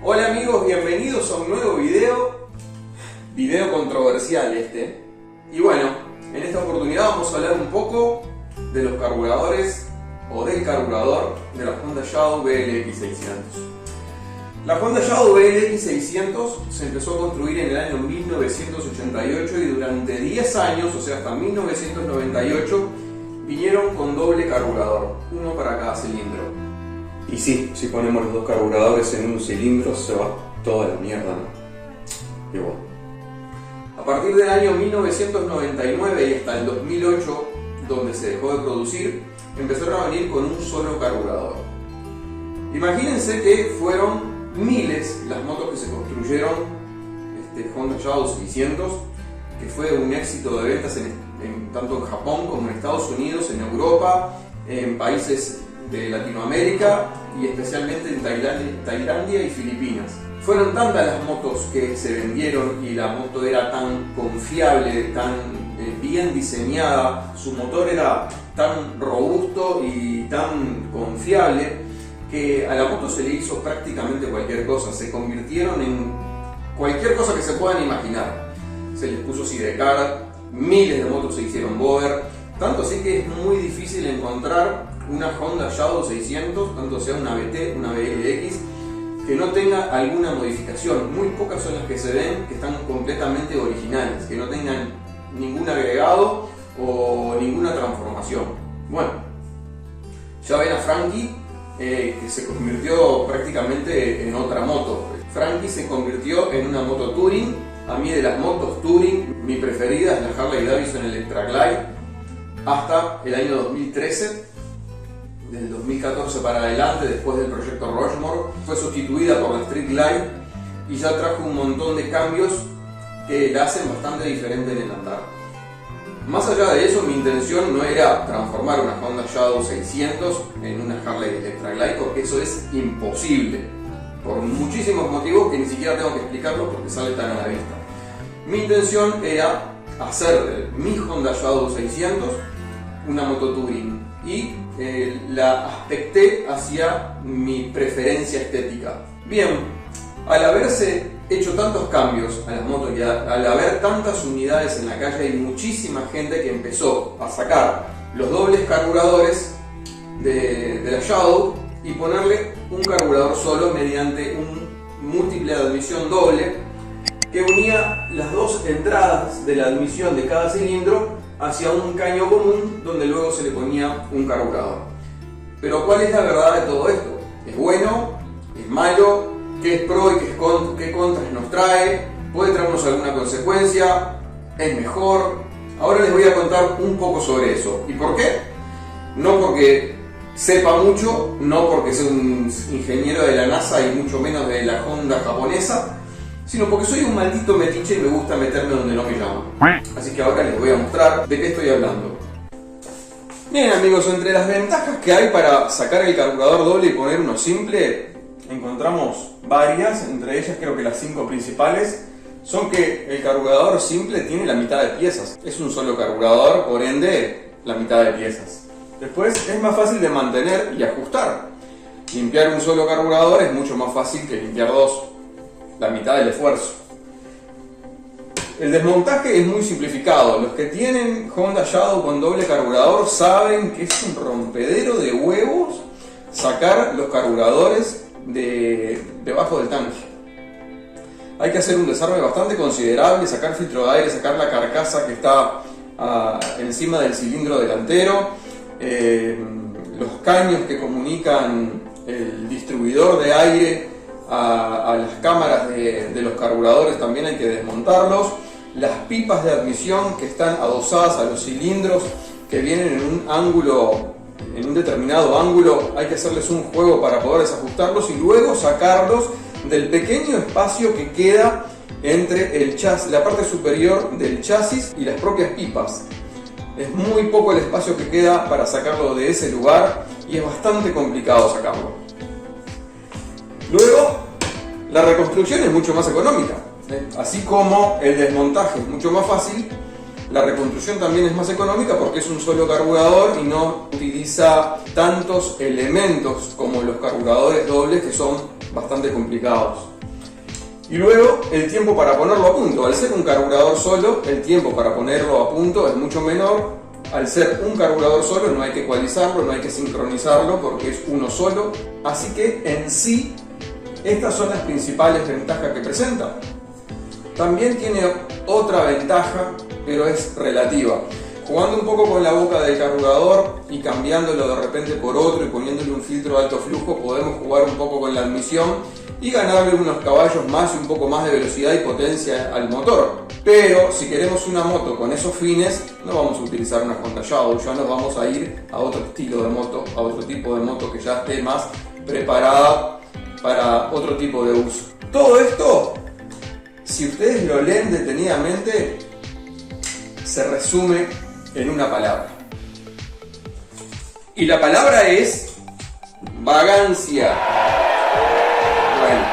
Hola amigos, bienvenidos a un nuevo video controversial Y bueno, en esta oportunidad vamos a hablar un poco de los carburadores o del carburador de la Honda Shadow BLX 600. La Honda Shadow BLX 600 se empezó a construir en el año 1988 y durante 10 años, o sea hasta 1998, vinieron con doble carburador, uno para cada cilindro. Y sí, si ponemos los dos carburadores en un cilindro se va toda la mierda, ¿no? Y bueno. A partir del año 1999 y hasta el 2008, donde se dejó de producir, empezaron a venir con un solo carburador. Imagínense que fueron miles las motos que se construyeron, Honda Shadow 600, que fue un éxito de ventas tanto en Japón como en Estados Unidos, en Europa, en países de Latinoamérica y especialmente en Tailandia y Filipinas. Fueron tantas las motos que se vendieron y la moto era tan confiable, tan bien diseñada, su motor era tan robusto y tan confiable que a la moto se le hizo prácticamente cualquier cosa. Se convirtieron en cualquier cosa que se puedan imaginar. Se les puso sidecar, miles de motos se hicieron boder, tanto así que es muy difícil encontrar una Honda Shadow 600, tanto sea una BT, una BLX, que no tenga alguna modificación. Muy pocas son las que se ven que están completamente originales, que no tengan ningún agregado o ninguna transformación. Bueno, ya ven a Frankie, que se convirtió prácticamente en otra moto. Frankie se convirtió en una moto Touring. A mí, de las motos Touring, mi preferida es la Harley Davidson Electra Glide, hasta el año 2013. Del 2014 para adelante, después del proyecto Rushmore, fue sustituida por la Street Glide y ya trajo un montón de cambios que la hacen bastante diferente en el andar. Más allá de eso, mi intención no era transformar una Honda Shadow 600 en una Harley Electra Glide, porque eso es imposible, por muchísimos motivos que ni siquiera tengo que explicarlos porque sale tan a la vista. Mi intención era hacer de mi Honda Shadow 600 una moto Touring y la aspecté hacia mi preferencia estética. Bien, al haberse hecho tantos cambios a las motos y al haber tantas unidades en la calle, hay muchísima gente que empezó a sacar los dobles carburadores de la Shadow y ponerle un carburador solo mediante un múltiple de admisión doble que unía las dos entradas de la admisión de cada cilindro hacia un caño común donde luego se le ponía un carburador. Pero ¿cuál es la verdad de todo esto? ¿Es bueno? ¿Es malo? ¿Qué es pro y qué contras nos trae? ¿Puede traernos alguna consecuencia? ¿Es mejor? Ahora les voy a contar un poco sobre eso. ¿Y por qué? No porque sepa mucho, no porque sea un ingeniero de la NASA y mucho menos de la Honda japonesa, sino porque soy un maldito metiche y me gusta meterme donde no me llaman. Así que ahora les voy a mostrar de qué estoy hablando. Bien amigos, entre las ventajas que hay para sacar el carburador doble y poner uno simple, encontramos varias. Entre ellas creo que las 5 principales son que el carburador simple tiene la mitad de piezas. Es un solo carburador, por ende la mitad de piezas. Después es más fácil de mantener y ajustar. Limpiar un solo carburador es mucho más fácil que limpiar dos, la mitad del esfuerzo. El desmontaje es muy simplificado. Los que tienen Honda Shadow con doble carburador saben que es un rompedero de huevos sacar los carburadores debajo del tanque. Hay que hacer un desarme bastante considerable, sacar filtro de aire, sacar la carcasa que está encima del cilindro delantero, los caños que comunican el distribuidor de aire a las cámaras de los carburadores también hay que desmontarlos. Las pipas de admisión que están adosadas a los cilindros, que vienen en un ángulo, en un determinado ángulo, hay que hacerles un juego para poder desajustarlos y luego sacarlos del pequeño espacio que queda entre el chasis, la parte superior del chasis y las propias pipas. Es muy poco el espacio que queda para sacarlo de ese lugar y es bastante complicado sacarlo. Luego, la reconstrucción es mucho más económica. Así como el desmontaje es mucho más fácil, La reconstrucción también es más económica porque es un solo carburador y no utiliza tantos elementos como los carburadores dobles, que son bastante complicados. Y luego el tiempo para ponerlo a punto. Al ser un carburador solo, el tiempo para ponerlo a punto es mucho menor. Al ser un carburador solo no hay que ecualizarlo, no hay que sincronizarlo porque es uno solo. Así que en sí, estas son las principales ventajas que presenta. También tiene otra ventaja, pero es relativa. Jugando un poco con la boca del carburador y cambiándolo de repente por otro y poniéndole un filtro de alto flujo, podemos jugar un poco con la admisión y ganarle unos caballos más y un poco más de velocidad y potencia al motor. Pero si queremos una moto con esos fines, no vamos a utilizar una Honda Shadow, ya nos vamos a ir a otro estilo de moto, a otro tipo de moto que ya esté más preparada para otro tipo de uso. Todo esto, si ustedes lo leen detenidamente, se resume en una palabra. Y la palabra es vagancia. Bueno,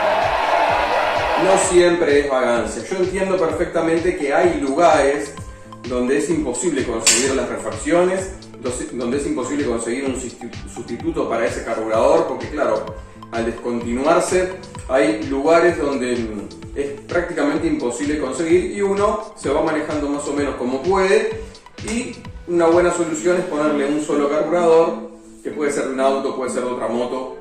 no siempre es vagancia. Yo entiendo perfectamente que hay lugares donde es imposible conseguir las refacciones, donde es imposible conseguir un sustituto para ese carburador, porque claro, al descontinuarse hay lugares donde es prácticamente imposible conseguir y uno se va manejando más o menos como puede, y una buena solución es ponerle un solo carburador, que puede ser de un auto, puede ser de otra moto,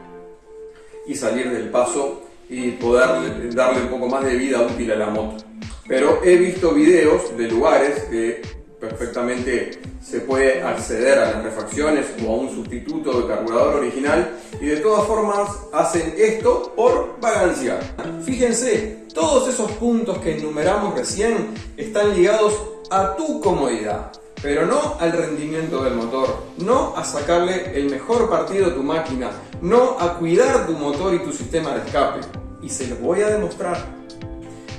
y salir del paso y poder darle un poco más de vida útil a la moto. Pero he visto videos de lugares que perfectamente se puede acceder a las refacciones o a un sustituto de carburador original, y de todas formas hacen esto por vagancia. Fíjense, todos esos puntos que enumeramos recién están ligados a tu comodidad, pero no al rendimiento del motor, no a sacarle el mejor partido a tu máquina, no a cuidar tu motor y tu sistema de escape. Y se los voy a demostrar.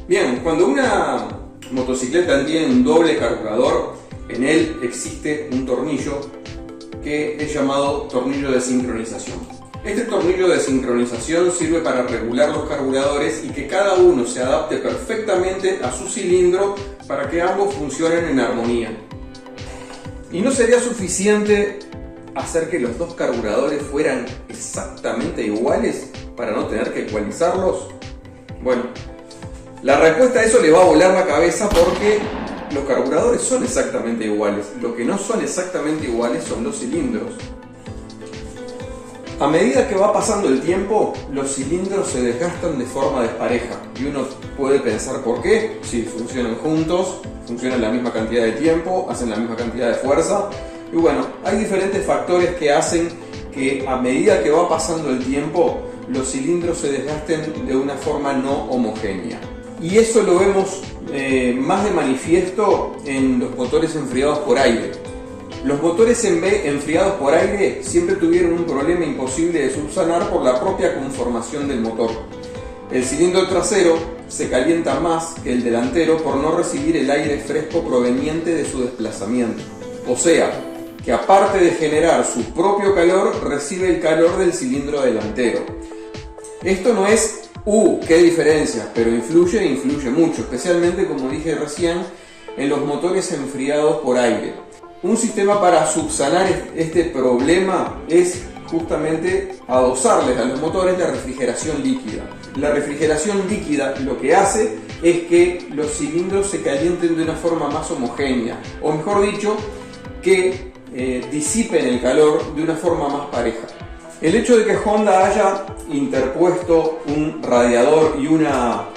Bien, cuando una motocicleta tiene un doble carburador, en él existe un tornillo que es llamado tornillo de sincronización. Este tornillo de sincronización sirve para regular los carburadores y que cada uno se adapte perfectamente a su cilindro para que ambos funcionen en armonía. ¿Y no sería suficiente hacer que los dos carburadores fueran exactamente iguales para no tener que ecualizarlos? Bueno, la respuesta a eso le va a volar la cabeza, porque los carburadores son exactamente iguales. Lo que no son exactamente iguales son los cilindros. A medida que va pasando el tiempo, los cilindros se desgastan de forma despareja. Y uno puede pensar por qué. Si funcionan juntos, funcionan la misma cantidad de tiempo, hacen la misma cantidad de fuerza. Y bueno, hay diferentes factores que hacen que a medida que va pasando el tiempo, los cilindros se desgasten de una forma no homogénea. Y eso lo vemos más de manifiesto en los motores enfriados por aire. Los motores enfriados por aire siempre tuvieron un problema imposible de subsanar por la propia conformación del motor. El cilindro trasero se calienta más que el delantero por no recibir el aire fresco proveniente de su desplazamiento. O sea, que aparte de generar su propio calor, recibe el calor del cilindro delantero. Esto no es qué diferencia, pero influye mucho, especialmente, como dije recién, en los motores enfriados por aire. Un sistema para subsanar este problema es justamente adosarles a los motores la refrigeración líquida. La refrigeración líquida lo que hace es que los cilindros se calienten de una forma más homogénea, o mejor dicho, que disipen el calor de una forma más pareja. El hecho de que Honda haya interpuesto un radiador y una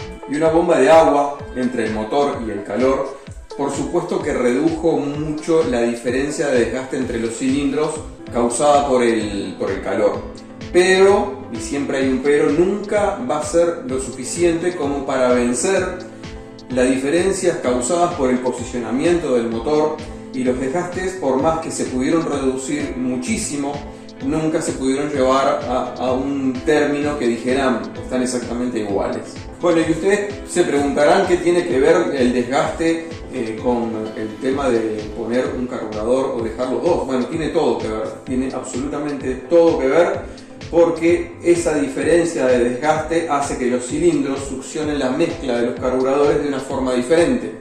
bomba de agua entre el motor y el calor, por supuesto que redujo mucho la diferencia de desgaste entre los cilindros causada por el calor. Pero, y siempre hay un pero, nunca va a ser lo suficiente como para vencer las diferencias causadas por el posicionamiento del motor, y los desgastes, por más que se pudieron reducir muchísimo, nunca se pudieron llevar a un término que dijeran están exactamente iguales. Bueno, y ustedes se preguntarán qué tiene que ver el desgaste con el tema de poner un carburador o dejar los dos. Bueno, tiene todo que ver, tiene absolutamente todo que ver, porque esa diferencia de desgaste hace que los cilindros succionen la mezcla de los carburadores de una forma diferente.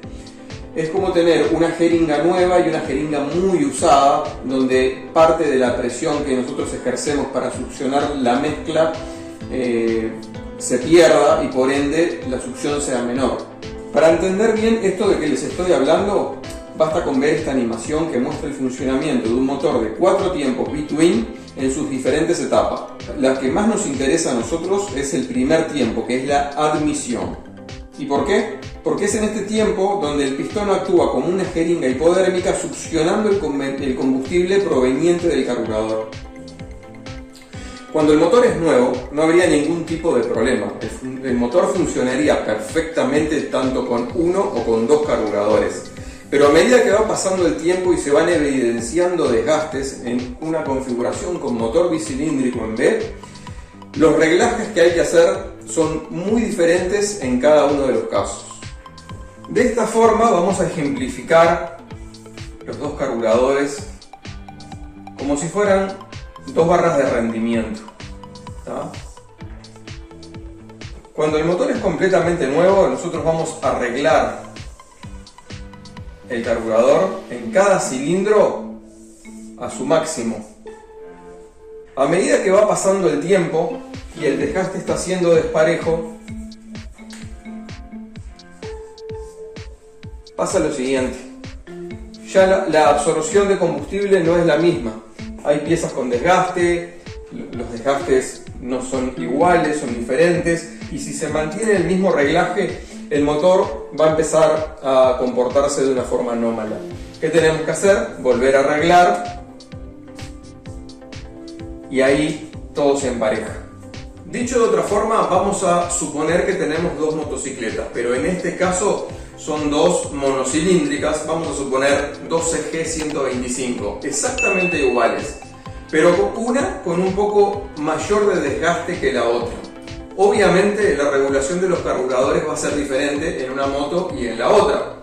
Es como tener una jeringa nueva y una jeringa muy usada, donde parte de la presión que nosotros ejercemos para succionar la mezcla se pierda y por ende la succión sea menor. Para entender bien esto de que les estoy hablando, basta con ver esta animación que muestra el funcionamiento de un motor de 4 tiempos B-Twin en sus diferentes etapas. La que más nos interesa a nosotros es el primer tiempo, que es la admisión. ¿Y por qué? Porque es en este tiempo donde el pistón actúa como una jeringa hipodérmica succionando el combustible proveniente del carburador. Cuando el motor es nuevo, no habría ningún tipo de problema. El motor funcionaría perfectamente tanto con uno o con dos carburadores. Pero a medida que va pasando el tiempo y se van evidenciando desgastes en una configuración con motor bicilíndrico en B, los reglajes que hay que hacer son muy diferentes en cada uno de los casos. De esta forma vamos a ejemplificar los dos carburadores como si fueran dos barras de rendimiento. ¿Tá? Cuando el motor es completamente nuevo, nosotros vamos a arreglar el carburador en cada cilindro a su máximo. A medida que va pasando el tiempo y el desgaste está siendo desparejo, pasa lo siguiente. Ya la absorción de combustible no es la misma. Hay piezas con desgaste, los desgastes no son iguales, son diferentes, y si se mantiene el mismo reglaje, el motor va a empezar a comportarse de una forma anómala. ¿Qué tenemos que hacer? Volver a arreglar y ahí todo se empareja. Dicho de otra forma, vamos a suponer que tenemos dos motocicletas, pero en este caso son dos monocilíndricas, vamos a suponer 2CG125, exactamente iguales, pero una con un poco mayor de desgaste que la otra. Obviamente la regulación de los carburadores va a ser diferente en una moto y en la otra.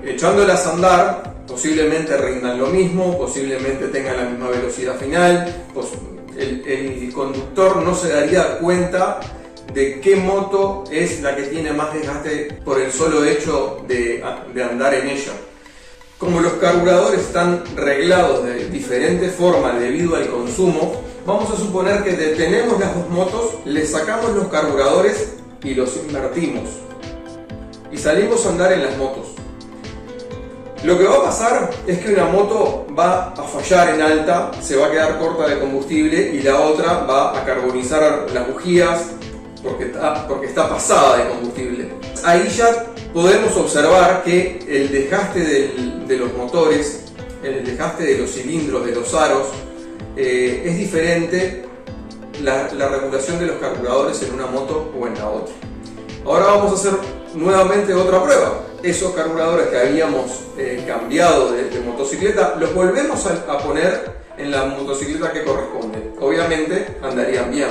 Echándolas a andar, posiblemente rindan lo mismo, posiblemente tengan la misma velocidad final, pues el conductor no se daría cuenta de qué moto es la que tiene más desgaste por el solo hecho de andar en ella. Como los carburadores están reglados de diferente forma debido al consumo, vamos a suponer que detenemos las dos motos, le sacamos los carburadores y los invertimos y salimos a andar en las motos. Lo que va a pasar es que una moto va a fallar en alta, se va a quedar corta de combustible, y la otra va a carbonizar las bujías porque está pasada de combustible. Ahí ya podemos observar que el desgaste de los motores, el desgaste de los cilindros, de los aros, es diferente la regulación de los carburadores en una moto o en la otra. Ahora vamos a hacer nuevamente otra prueba. Esos carburadores que habíamos cambiado de motocicleta, los volvemos a poner en la motocicleta que corresponde. Obviamente andarían bien,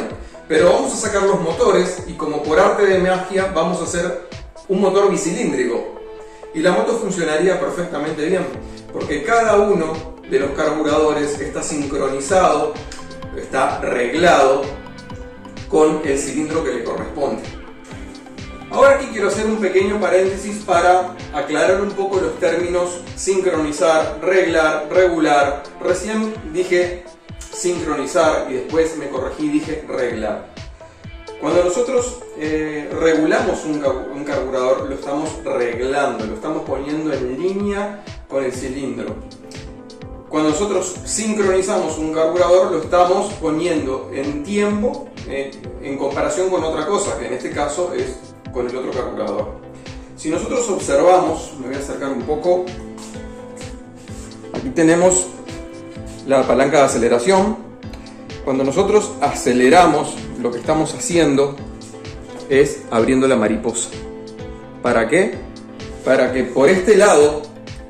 pero vamos a sacar los motores y, como por arte de magia, vamos a hacer un motor bicilíndrico. Y la moto funcionaría perfectamente bien, porque cada uno de los carburadores está sincronizado, está reglado con el cilindro que le corresponde. Ahora aquí quiero hacer un pequeño paréntesis para aclarar un poco los términos sincronizar, reglar, regular. Recién dije sincronizar y después me corregí y dije reglar. Cuando nosotros regulamos un carburador, lo estamos reglando, lo estamos poniendo en línea con el cilindro. Cuando nosotros sincronizamos un carburador, lo estamos poniendo en tiempo en comparación con otra cosa, que en este caso es con el otro carburador. Si nosotros observamos, me voy a acercar un poco, aquí tenemos la palanca de aceleración. Cuando nosotros aceleramos, lo que estamos haciendo es abriendo la mariposa. ¿Para qué? Para que por este lado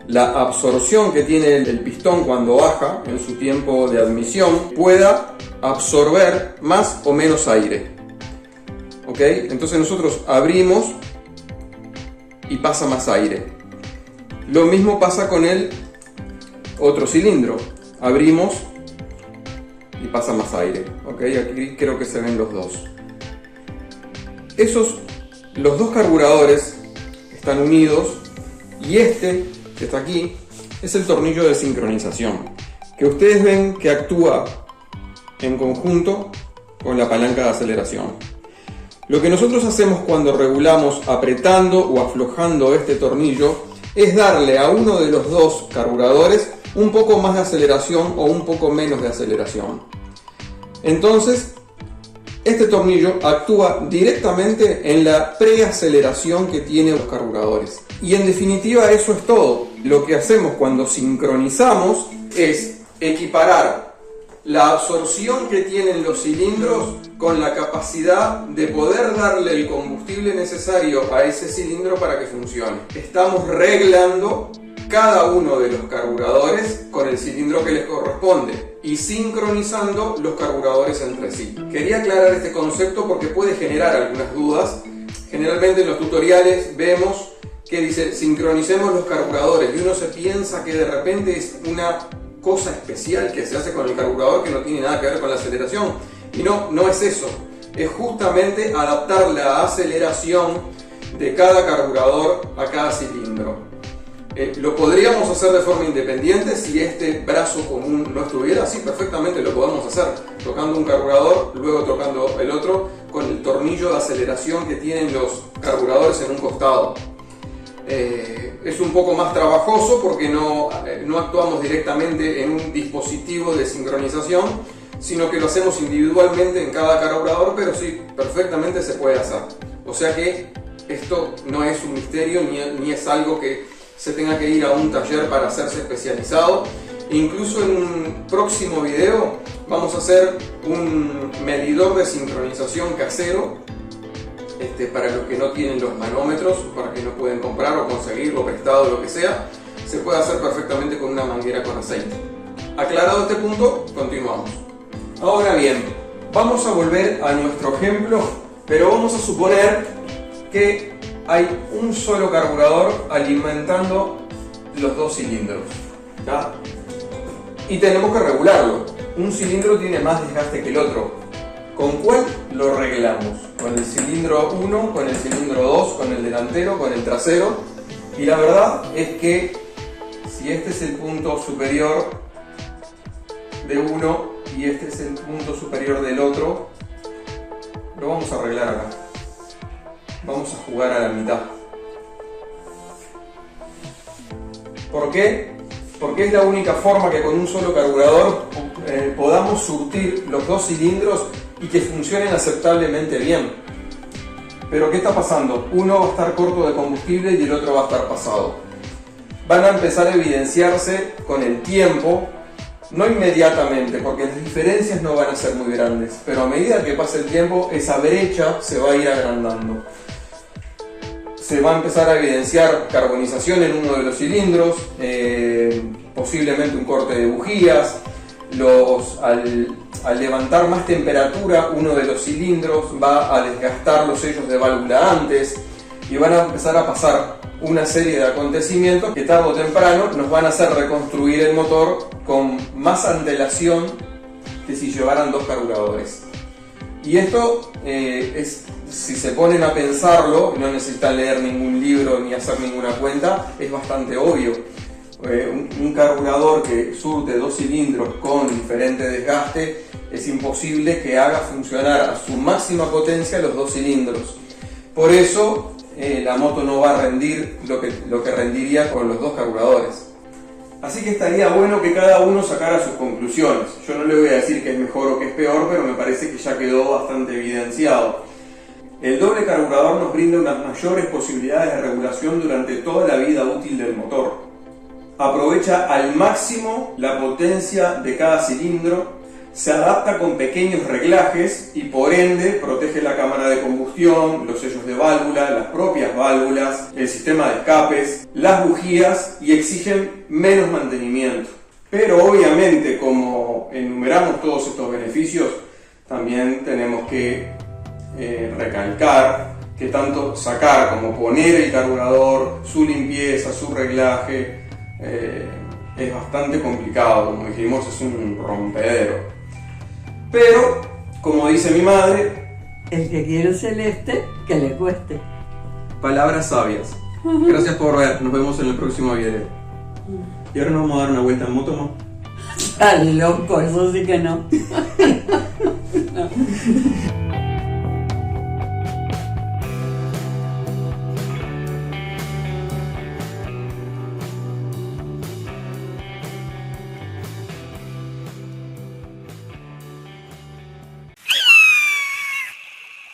la absorción que tiene el pistón cuando baja en su tiempo de admisión pueda absorber más o menos aire. ¿Ok? Entonces nosotros abrimos y pasa más aire. Lo mismo pasa con el otro cilindro. Abrimos y pasa más aire. ¿Ok? Aquí creo que se ven los dos. Los dos carburadores están unidos Y este, que está aquí, es el tornillo de sincronización, que ustedes ven que actúa en conjunto con la palanca de aceleración. Lo que nosotros hacemos cuando regulamos apretando o aflojando este tornillo es darle a uno de los dos carburadores un poco más de aceleración o un poco menos de aceleración. Entonces, este tornillo actúa directamente en la preaceleración que tienen los carburadores. Y en definitiva eso es todo. Lo que hacemos cuando sincronizamos es equiparar la absorción que tienen los cilindros con la capacidad de poder darle el combustible necesario a ese cilindro para que funcione. Estamos reglando cada uno de los carburadores con el cilindro que les corresponde y sincronizando los carburadores entre sí. Quería aclarar este concepto porque puede generar algunas dudas. Generalmente en los tutoriales vemos que dice sincronicemos los carburadores y uno se piensa que de repente es una cosa especial que se hace con el carburador que no tiene nada que ver con la aceleración. Y no es eso. Es justamente adaptar la aceleración de cada carburador a cada cilindro. Lo podríamos hacer de forma independiente si este brazo común no estuviera. Sí, perfectamente lo podemos hacer. Tocando un carburador, luego tocando el otro con el tornillo de aceleración que tienen los carburadores en un costado. Es un poco más trabajoso porque no actuamos directamente en un dispositivo de sincronización, sino que lo hacemos individualmente en cada carburador, pero sí, perfectamente se puede hacer. O sea que esto no es un misterio ni es algo que se tenga que ir a un taller para hacerse especializado. Incluso en un próximo video vamos a hacer un medidor de sincronización casero para los que no tienen los manómetros, para que no pueden comprar o conseguirlo prestado, lo que sea. Se puede hacer perfectamente con una manguera con aceite. Aclarado este punto, continuamos. Ahora bien, vamos a volver a nuestro ejemplo, pero vamos a suponer que hay un solo carburador alimentando los dos cilindros, ¿ya? Y tenemos que regularlo. Un cilindro tiene más desgaste que el otro. ¿Con cuál lo reglamos? ¿Con el cilindro 1, con el cilindro 2, con el delantero, con el trasero? Y la verdad es que si este es el punto superior de uno y este es el punto superior del otro, lo vamos a arreglar acá. Vamos a jugar a la mitad. ¿Por qué? Porque es la única forma que con un solo carburador podamos surtir los dos cilindros y que funcionen aceptablemente bien. Pero ¿qué está pasando? Uno va a estar corto de combustible y el otro va a estar pasado. Van a empezar a evidenciarse con el tiempo, no inmediatamente, porque las diferencias no van a ser muy grandes, pero a medida que pase el tiempo, esa brecha se va a ir agrandando. Se va a empezar a evidenciar carbonización en uno de los cilindros, posiblemente un corte de bujías. Al levantar más temperatura, uno de los cilindros va a desgastar los sellos de válvula antes y van a empezar a pasar una serie de acontecimientos que tarde o temprano nos van a hacer reconstruir el motor con más antelación que si llevaran dos carburadores. Y esto si se ponen a pensarlo, no necesitan leer ningún libro ni hacer ninguna cuenta, es bastante obvio. Un carburador que surte dos cilindros con diferente desgaste, es imposible que haga funcionar a su máxima potencia los dos cilindros. Por eso la moto no va a rendir lo que rendiría con los dos carburadores. Así que estaría bueno que cada uno sacara sus conclusiones. Yo no le voy a decir que es mejor o que es peor, pero me parece que ya quedó bastante evidenciado. El doble carburador nos brinda unas mayores posibilidades de regulación durante toda la vida útil del motor. Aprovecha al máximo la potencia de cada cilindro, se adapta con pequeños reglajes y por ende protege la cámara de combustión, los sellos de válvula, las propias válvulas, el sistema de escapes, las bujías y exigen menos mantenimiento. Pero obviamente, como enumeramos todos estos beneficios, también tenemos que recalcar que tanto sacar como poner el carburador, su limpieza, su reglaje, es bastante complicado. Como dijimos, es un rompedero. Pero, como dice mi madre, el que quiere celeste, que le cueste. Palabras sabias. Gracias por ver, nos vemos en el próximo video. Y ahora nos vamos a dar una vuelta en moto, ¿no? Dale, loco, eso sí que no. No.